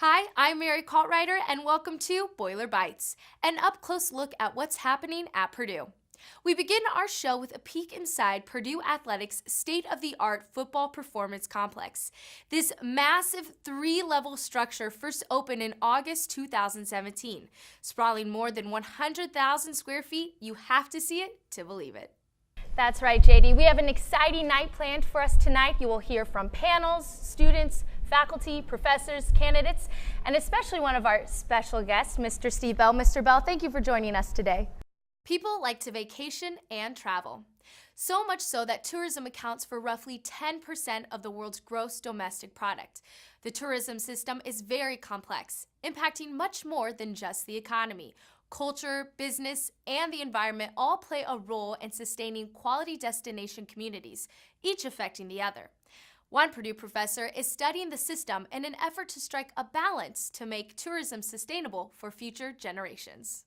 Hi, I'm Mary Caltrider, and welcome to Boiler Bites, an up-close look at what's happening at Purdue. We begin our show with a peek inside Purdue Athletics' state-of-the-art football performance complex. This massive three-level structure first opened in August 2017. Sprawling more than 100,000 square feet, you have to see it to believe it. That's right, JD. We have an exciting night planned for us tonight. You will hear from panels, students, faculty, professors, candidates, and especially one of our special guests, Mr. Steve Bell. Mr. Bell, thank you for joining us today. People like to vacation and travel. So much so that tourism accounts for roughly 10% of the world's gross domestic product. The tourism system is very complex, impacting much more than just the economy. Culture, business, and the environment all play a role in sustaining quality destination communities, each affecting the other. One Purdue professor is studying the system in an effort to strike a balance to make tourism sustainable for future generations.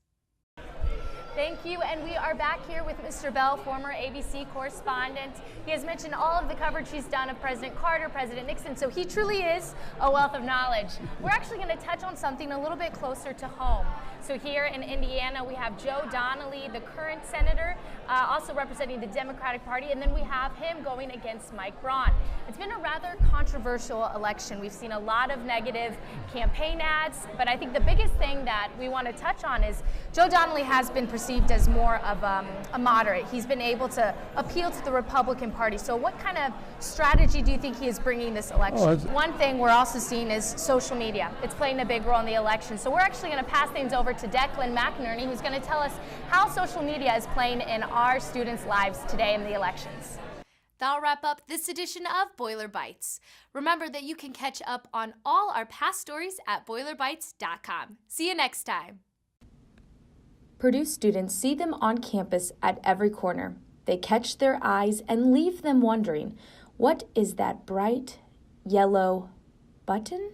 Thank you, and we are back here with Mr. Bell, former ABC correspondent. He has mentioned all of the coverage he's done of President Carter, President Nixon, so he truly is a wealth of knowledge. We're actually going to touch on something a little bit closer to home. So here in Indiana, we have Joe Donnelly, the current senator, also representing the Democratic Party, and then we have him going against Mike Braun. It's been a rather controversial election. We've seen a lot of negative campaign ads, but I think the biggest thing that we want to touch on is Joe Donnelly has been perceived as more of a moderate. He's been able to appeal to the Republican Party. So what kind of strategy do you think he is bringing this election? One thing we're also seeing is social media. It's playing a big role in the election. So we're actually going to pass things over to Declan McInerney, who's going to tell us how social media is playing in our students' lives today in the elections. That'll wrap up this edition of Boiler Bites. Remember that you can catch up on all our past stories at boilerbites.com. See you next time. Purdue students see them on campus at every corner. They catch their eyes and leave them wondering, what is that bright yellow button?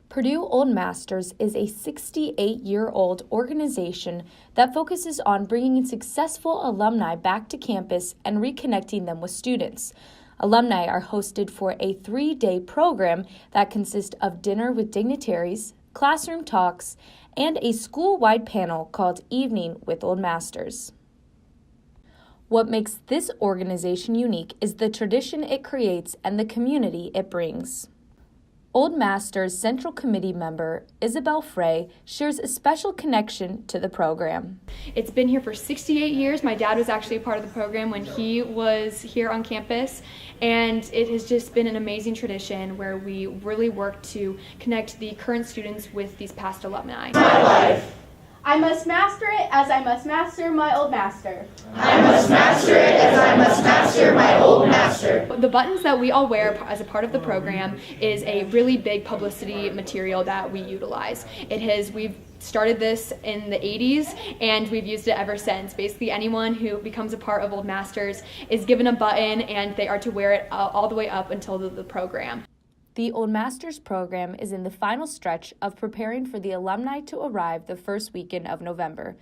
Purdue Old Masters is a 68-year-old organization that focuses on bringing successful alumni back to campus and reconnecting them with students. Alumni are hosted for a 3-day program that consists of dinner with dignitaries, classroom talks, and a school-wide panel called Evening with Old Masters. What makes this organization unique is the tradition it creates and the community it brings. Old Masters Central Committee member Isabel Frey shares a special connection to the program. It's been here for 68 years. My dad was actually a part of the program when he was here on campus, and it has just been an amazing tradition where we really work to connect the current students with these past alumni. My life. I must master it as I must master my old master. I must master it as I must master my old master. The buttons that we all wear as a part of the program is a really big publicity material that we utilize. We've started this in the 80s and we've used it ever since. Basically anyone who becomes a part of Old Masters is given a button and they are to wear it all the way up until the program. The Old Masters program is in the final stretch of preparing for the alumni to arrive the first weekend of November.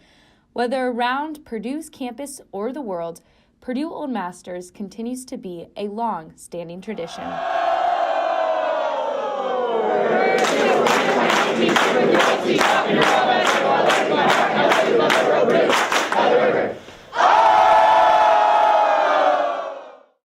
Whether around Purdue's campus or the world, Purdue Old Masters continues to be a long-standing tradition.